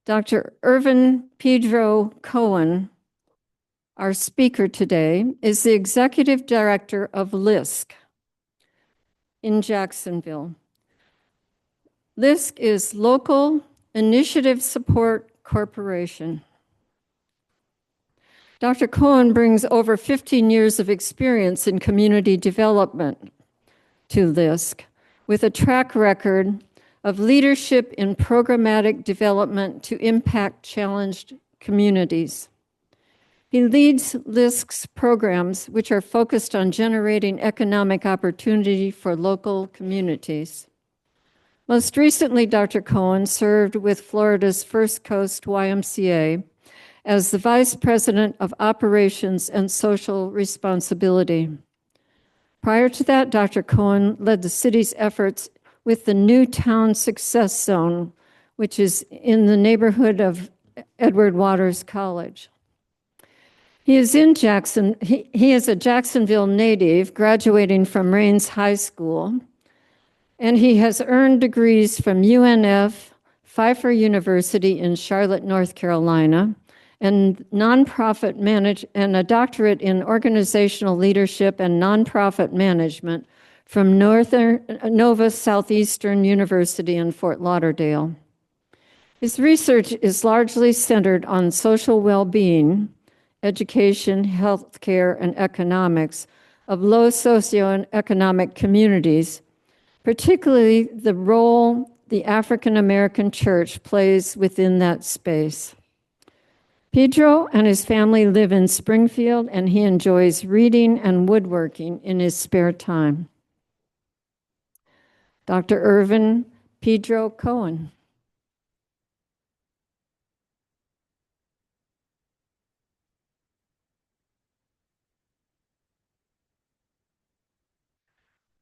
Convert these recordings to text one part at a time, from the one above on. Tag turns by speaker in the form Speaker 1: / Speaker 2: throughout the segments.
Speaker 1: Dr. Irvin Pedro Cohen, our speaker today, is the executive director of LISC in Jacksonville. LISC is Local Initiative Support Corporation. Dr. Cohen brings over 15 years of experience in community development to LISC, with a track record of leadership in programmatic development to impact challenged communities. He leads LISC's programs, which are focused on generating economic opportunity for local communities. Most recently, Dr. Cohen served with Florida's First Coast YMCA as the Vice President of Operations and Social Responsibility. Prior to that, Dr. Cohen led the city's efforts with the New Town Success Zone, which is in the neighborhood of Edward Waters College. He is a Jacksonville native, graduating from Raines High School, and he has earned degrees from UNF, Pfeiffer University in Charlotte, North Carolina, and a doctorate in organizational leadership and nonprofit management from Nova Southeastern University in Fort Lauderdale. His research is largely centered on social well-being, education, healthcare, and economics of low socioeconomic communities, particularly the role the African American church plays within that space. Pedro and his family live in Springfield, and he enjoys reading and woodworking in his spare time. Dr. Irvin Pedro Cohen.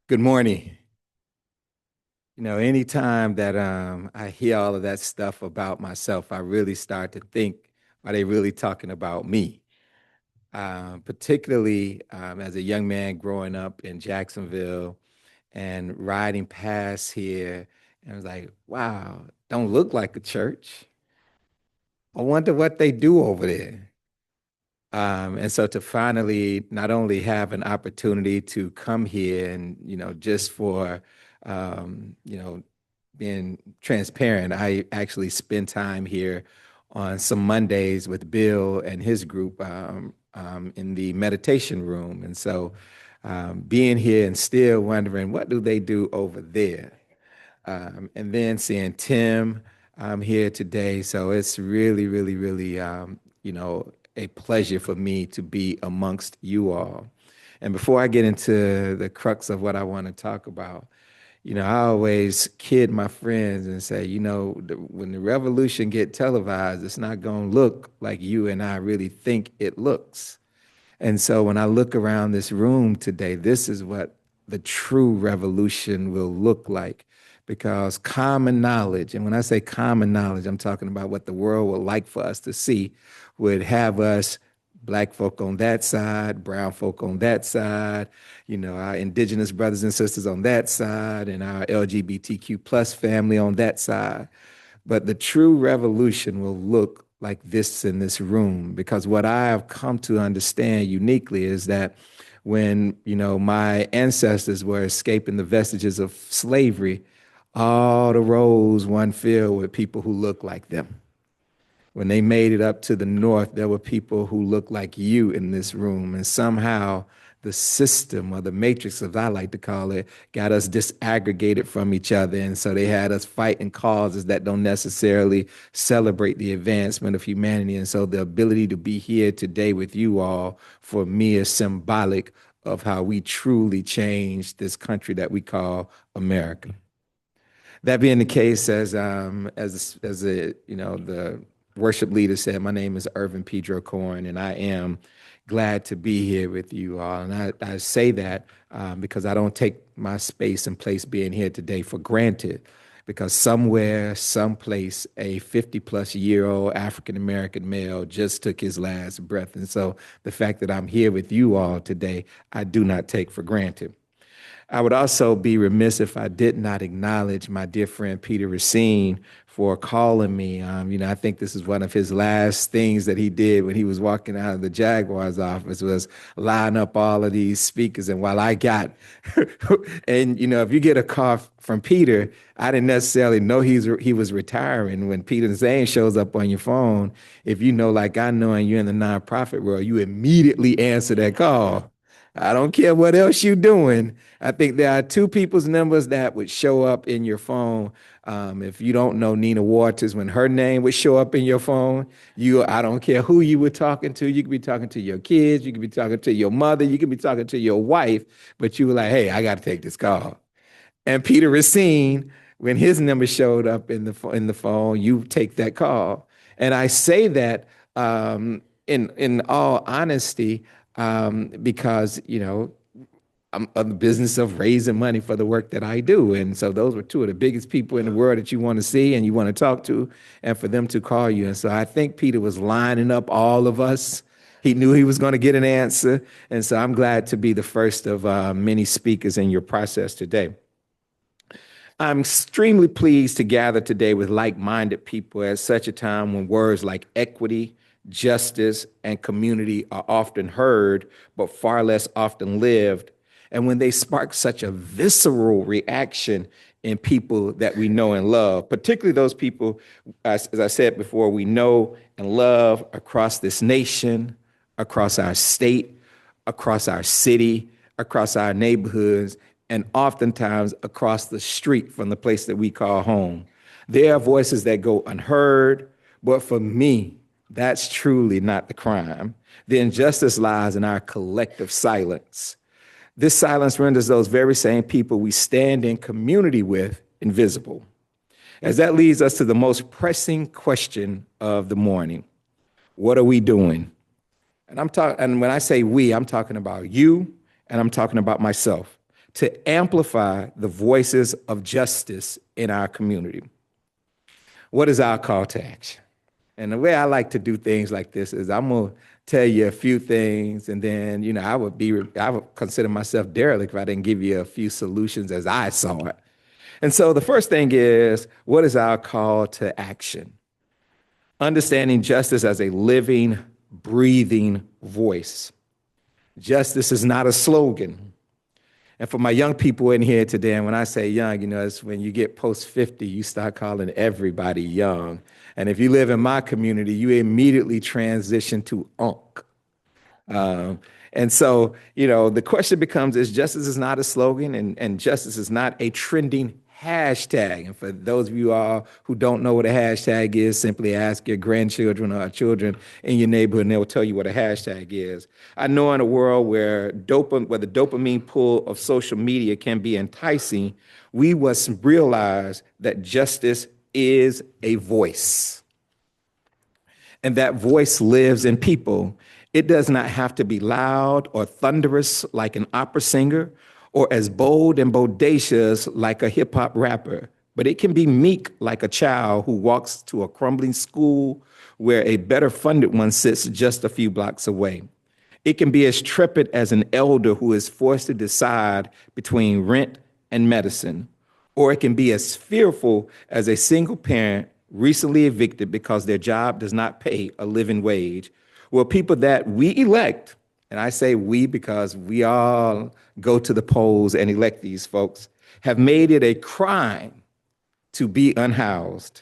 Speaker 2: Good morning. You know, anytime that I hear all of that stuff about myself, I really start to think, are they really talking about me? Particularly as a young man growing up in Jacksonville and riding past here, and I was like, wow, don't look like a church. I wonder what they do over there. And so to finally not only have an opportunity to come here and, just for, being transparent, I actually spend time here on some Mondays with Bill and his group in the meditation room. And so being here and still wondering, what do they do over there? And then seeing Tim here today. So it's really, really, really, a pleasure for me to be amongst you all. And before I get into the crux of what I want to talk about, I always kid my friends and say, when the revolution get televised, it's not going to look like you and I really think it looks. And so when I look around this room today, this is what the true revolution will look like. Because common knowledge, and when I say common knowledge, I'm talking about what the world would like for us to see, would have us Black folk on that side, brown folk on that side, our indigenous brothers and sisters on that side, and our LGBTQ plus family on that side. But the true revolution will look like this in this room, because what I have come to understand uniquely is that when, my ancestors were escaping the vestiges of slavery, all the roads one filled with people who look like them. When they made it up to the north, there were people who looked like you in this room. And somehow the system, or the matrix, as I like to call it, got us disaggregated from each other. And so they had us fighting causes that don't necessarily celebrate the advancement of humanity. And so the ability to be here today with you all, for me, is symbolic of how we truly changed this country that we call America. That being the case, as the worship leader said, my name is Irvin Pedro Cohen, and I am glad to be here with you all. And I say that because I don't take my space and place being here today for granted, because somewhere, someplace, a 50-plus-year-old African-American male just took his last breath. And so the fact that I'm here with you all today, I do not take for granted. I would also be remiss if I did not acknowledge my dear friend Peter Racine for calling me. I think this is one of his last things that he did when he was walking out of the Jaguars office was line up all of these speakers. And while I got, and if you get a call from Peter, I didn't necessarily know he was retiring. When Peter Zane shows up on your phone, if you know, like I know, and you're in the nonprofit world, you immediately answer that call. I don't care what else you're doing. I think there are two people's numbers that would show up in your phone. If you don't know Nina Waters, when her name would show up in your phone, I don't care who you were talking to. You could be talking to your kids. You could be talking to your mother. You could be talking to your wife. But you were like, hey, I got to take this call. And Peter Racine, when his number showed up in the phone, you take that call. And I say that in all honesty, because, I'm in the business of raising money for the work that I do. And so those were two of the biggest people in the world that you want to see and you want to talk to, and for them to call you. And so I think Peter was lining up all of us. He knew he was going to get an answer. And so I'm glad to be the first of many speakers in your process today. I'm extremely pleased to gather today with like-minded people at such a time when words like equity, justice, and community are often heard, but far less often lived, and when they spark such a visceral reaction in people that we know and love, particularly those people, as I said before, we know and love across this nation, across our state, across our city, across our neighborhoods, and oftentimes across the street from the place that we call home. There are voices that go unheard, but for me, that's truly not the crime. The injustice lies in our collective silence. This silence renders those very same people we stand in community with invisible. As that leads us to the most pressing question of the morning. What are we doing? And when I say we, I'm talking about you and I'm talking about myself, to amplify the voices of justice in our community. What is our call to action? And the way I like to do things like this is I'm going to tell you a few things, and then, I would consider myself derelict if I didn't give you a few solutions as I saw it. And so the first thing is, what is our call to action? Understanding justice as a living, breathing voice. Justice is not a slogan. And for my young people in here today, and when I say young, it's when you get post 50, you start calling everybody young. And if you live in my community, you immediately transition to UNC. And so, the question becomes, is justice is not a slogan, and justice is not a trending hashtag. And for those of you all who don't know what a hashtag is, simply ask your grandchildren or children in your neighborhood, and they'll tell you what a hashtag is. I know in a world where the dopamine pull of social media can be enticing, we must realize that justice is a voice. And that voice lives in people. It does not have to be loud or thunderous like an opera singer, or as bold and bodacious like a hip hop rapper, but it can be meek like a child who walks to a crumbling school where a better funded one sits just a few blocks away. It can be as trepid as an elder who is forced to decide between rent and medicine, or it can be as fearful as a single parent recently evicted because their job does not pay a living wage. Well, people that we elect, and I say we because we all go to the polls and elect these folks, have made it a crime to be unhoused.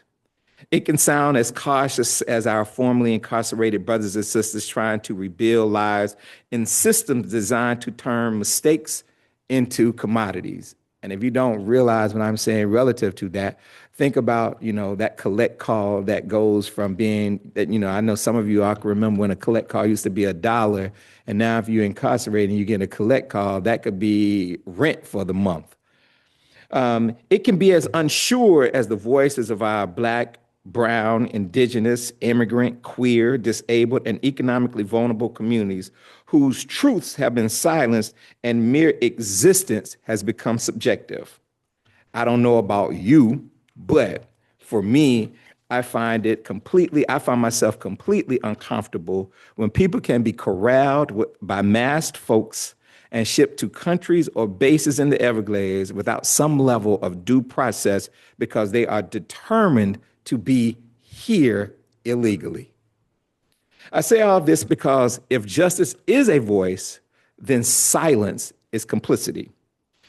Speaker 2: It can sound as cautious as our formerly incarcerated brothers and sisters trying to rebuild lives in systems designed to turn mistakes into commodities. And if you don't realize what I'm saying relative to that, think about, that collect call that goes from being that, I know some of you all can remember when a collect call used to be $1. And now if you're incarcerated and you get a collect call, that could be rent for the month. It can be as unsure as the voices of our Black, brown, indigenous, immigrant, queer, disabled, and economically vulnerable communities whose truths have been silenced and mere existence has become subjective. I don't know about you, but for me, I find myself completely uncomfortable when people can be corralled by masked folks and shipped to countries or bases in the Everglades without some level of due process because they are determined to be here illegally. I say all of this because if justice is a voice, then silence is complicity.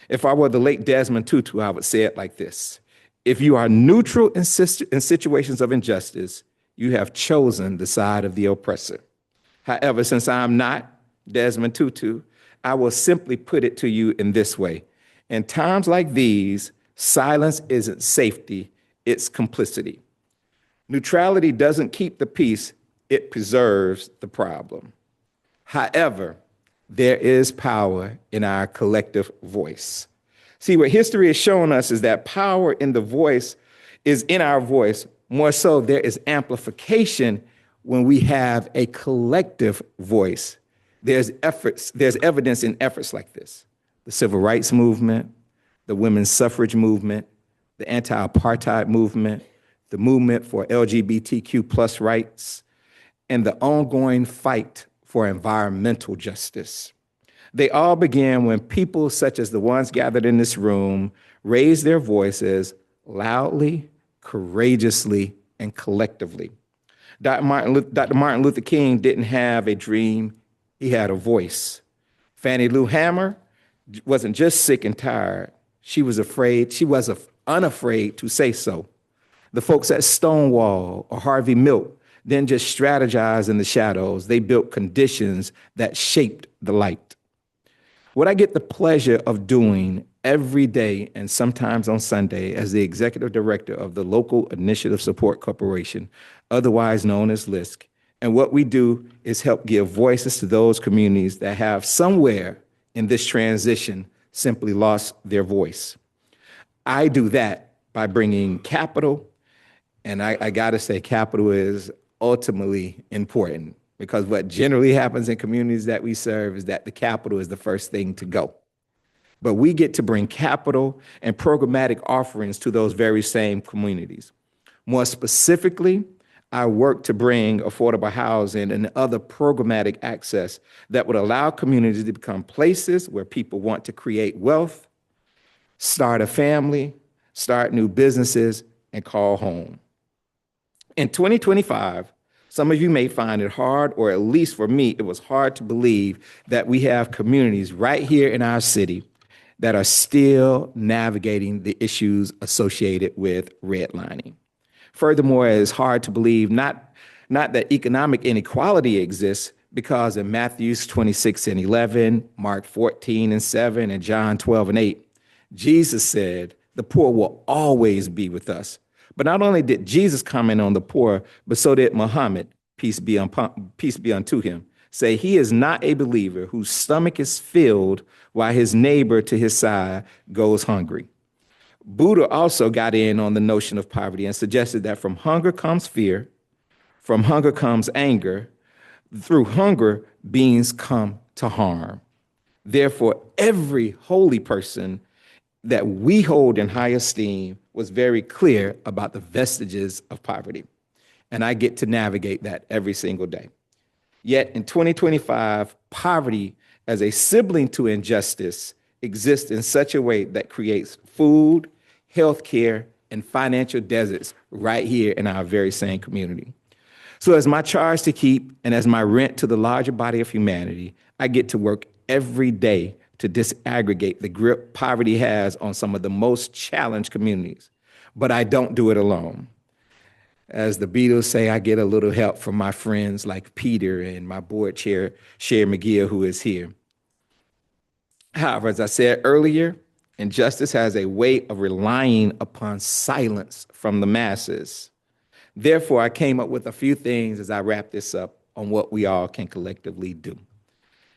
Speaker 2: If I were the late Desmond Tutu, I would say it like this. If you are neutral in situations of injustice, you have chosen the side of the oppressor. However, since I'm not Desmond Tutu, I will simply put it to you in this way. In times like these, silence isn't safety, it's complicity. Neutrality doesn't keep the peace, it preserves the problem. However, there is power in our collective voice. See, what history has shown us is that power in the voice is in our voice. More so, there is amplification when we have a collective voice. There's evidence in efforts like this. The civil rights movement, the women's suffrage movement, the anti-apartheid movement, the movement for LGBTQ plus rights, and the ongoing fight for environmental justice. They all began when people such as the ones gathered in this room raised their voices loudly, courageously, and collectively. Dr. Martin Luther King didn't have a dream, he had a voice. Fannie Lou Hamer wasn't just sick and tired, she was unafraid to say so. The folks at Stonewall or Harvey Milk didn't just strategize in the shadows, they built conditions that shaped the light. What I get the pleasure of doing every day and sometimes on Sunday as the executive director of the Local Initiative Support Corporation, otherwise known as LISC, and what we do is help give voices to those communities that have somewhere in this transition simply lost their voice. I do that by bringing capital, and I gotta say capital is ultimately important, because what generally happens in communities that we serve is that the capital is the first thing to go. But we get to bring capital and programmatic offerings to those very same communities. More specifically, I work to bring affordable housing and other programmatic access that would allow communities to become places where people want to create wealth, start a family, start new businesses, and call home. In 2025, some of you may find it hard, or at least for me, it was hard to believe that we have communities right here in our city that are still navigating the issues associated with redlining. Furthermore, it is hard to believe not that economic inequality exists, because in Matthew 26:11, Mark 14:7, and John 12:8, Jesus said, the poor will always be with us. But not only did Jesus comment on the poor, but so did Muhammad, peace be unto him, say he is not a believer whose stomach is filled while his neighbor to his side goes hungry. Buddha also got in on the notion of poverty and suggested that from hunger comes fear, from hunger comes anger, through hunger beings come to harm. Therefore, every holy person that we hold in high esteem was very clear about the vestiges of poverty. And I get to navigate that every single day. Yet in 2025, poverty as a sibling to injustice exists in such a way that creates food, healthcare, and financial deserts right here in our very same community. So as my charge to keep and as my rent to the larger body of humanity, I get to work every day to disaggregate the grip poverty has on some of the most challenged communities. But I don't do it alone. As the Beatles say, I get a little help from my friends like Peter and my board chair, Sher McGill, who is here. However, as I said earlier, injustice has a way of relying upon silence from the masses. Therefore, I came up with a few things as I wrap this up on what we all can collectively do.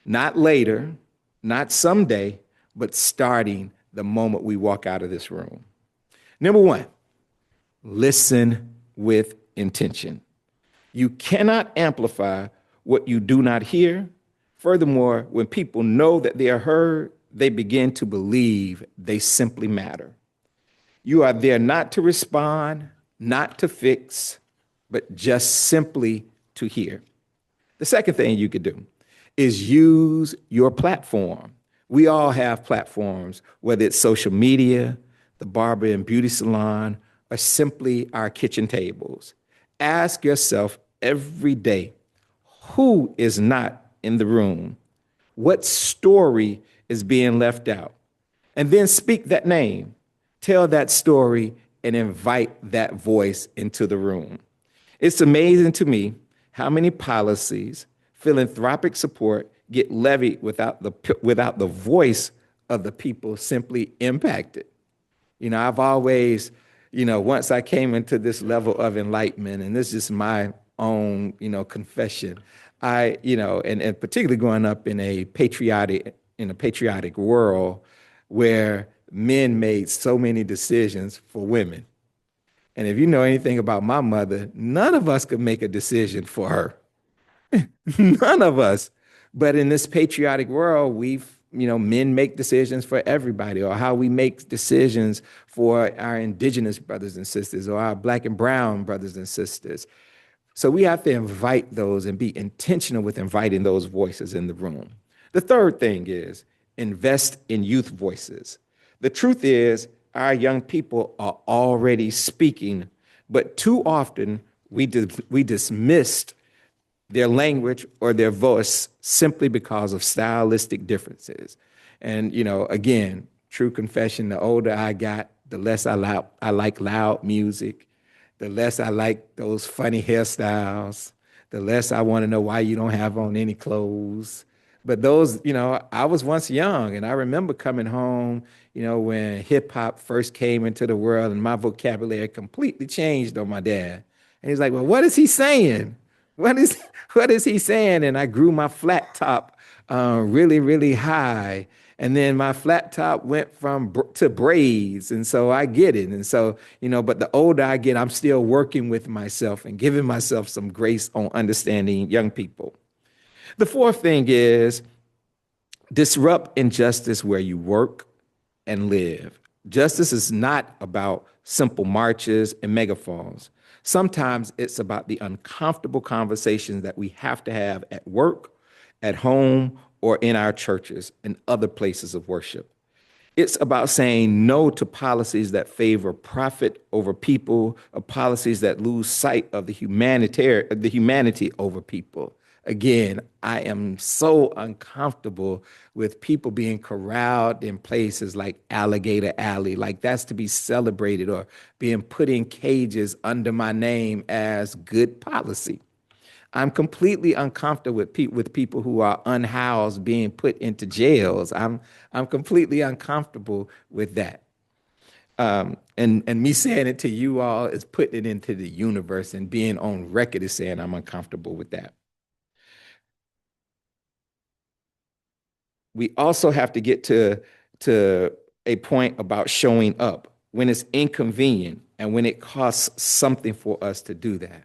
Speaker 2: Not later, not someday, but starting the moment we walk out of this room. Number one, listen with intention. You cannot amplify what you do not hear. Furthermore, when people know that they are heard, they begin to believe they simply matter. You are there not to respond, not to fix, but just simply to hear. The second thing you could do is use your platform. We all have platforms, whether it's social media, the barber and beauty salon, or simply our kitchen tables. Ask yourself every day, who is not in the room? What story is being left out? And then speak that name, tell that story, and invite that voice into the room. It's amazing to me how many policies, philanthropic support get levied without the voice of the people simply impacted. I've always, once I came into this level of enlightenment, and this is my own, confession, and particularly growing up in a patriotic world where men made so many decisions for women. And if you know anything about my mother, none of us could make a decision for her. None of us. But in this patriotic world, men make decisions for everybody, or how we make decisions for our indigenous brothers and sisters, or our Black and brown brothers and sisters. So we have to invite those and be intentional with inviting those voices in the room. The third thing is invest in youth voices. The truth is, our young people are already speaking, but too often we dismissed their language or their voice simply because of stylistic differences. And, again, true confession, the older I got, the less I like loud music, the less I like those funny hairstyles, the less I want to know why you don't have on any clothes. But those, I was once young, and I remember coming home, when hip hop first came into the world, and my vocabulary completely changed on my dad. And he's like, well, what is he saying? What is he saying? And I grew my flat top really, really high. And then my flat top went to braids. And so I get it. And so, but the older I get, I'm still working with myself and giving myself some grace on understanding young people. The fourth thing is disrupt injustice where you work and live. Justice is not about simple marches and megaphones. Sometimes it's about the uncomfortable conversations that we have to have at work, at home, or in our churches and other places of worship. It's about saying no to policies that favor profit over people, or policies that lose sight of the humanity over people. Again, I am so uncomfortable with people being corralled in places like Alligator Alley, like that's to be celebrated, or being put in cages under my name as good policy. I'm completely uncomfortable with people who are unhoused being put into jails. I'm completely uncomfortable with that. And me saying it to you all is putting it into the universe, and being on record is saying I'm uncomfortable with that. We also have to get to a point about showing up when it's inconvenient and when it costs something for us to do that.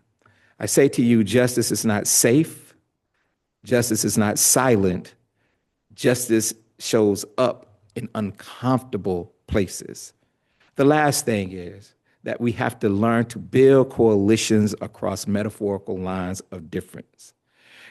Speaker 2: I say to you, justice is not safe. Justice is not silent. Justice shows up in uncomfortable places. The last thing is that we have to learn to build coalitions across metaphorical lines of difference.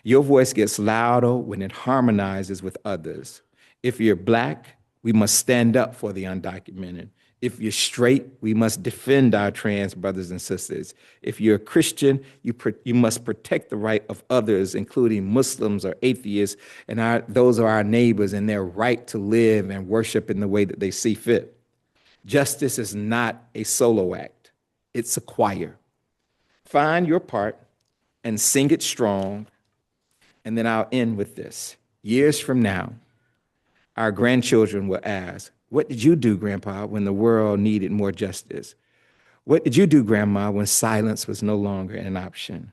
Speaker 2: Your voice gets louder when it harmonizes with others. If you're Black, we must stand up for the undocumented. If you're straight, we must defend our trans brothers and sisters. If you're a Christian, you must protect the right of others, including Muslims or atheists, and those are our neighbors, and their right to live and worship in the way that they see fit. Justice is not a solo act. It's a choir. Find your part and sing it strong. And then I'll end with this. Years from now, our grandchildren will ask, what did you do, Grandpa, when the world needed more justice? What did you do, Grandma, when silence was no longer an option?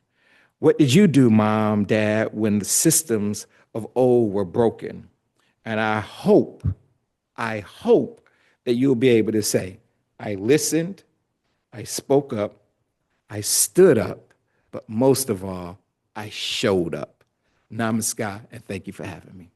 Speaker 2: What did you do, Mom, Dad, when the systems of old were broken? And I hope that you'll be able to say, I listened, I spoke up, I stood up, but most of all, I showed up. Namaskar, and thank you for having me.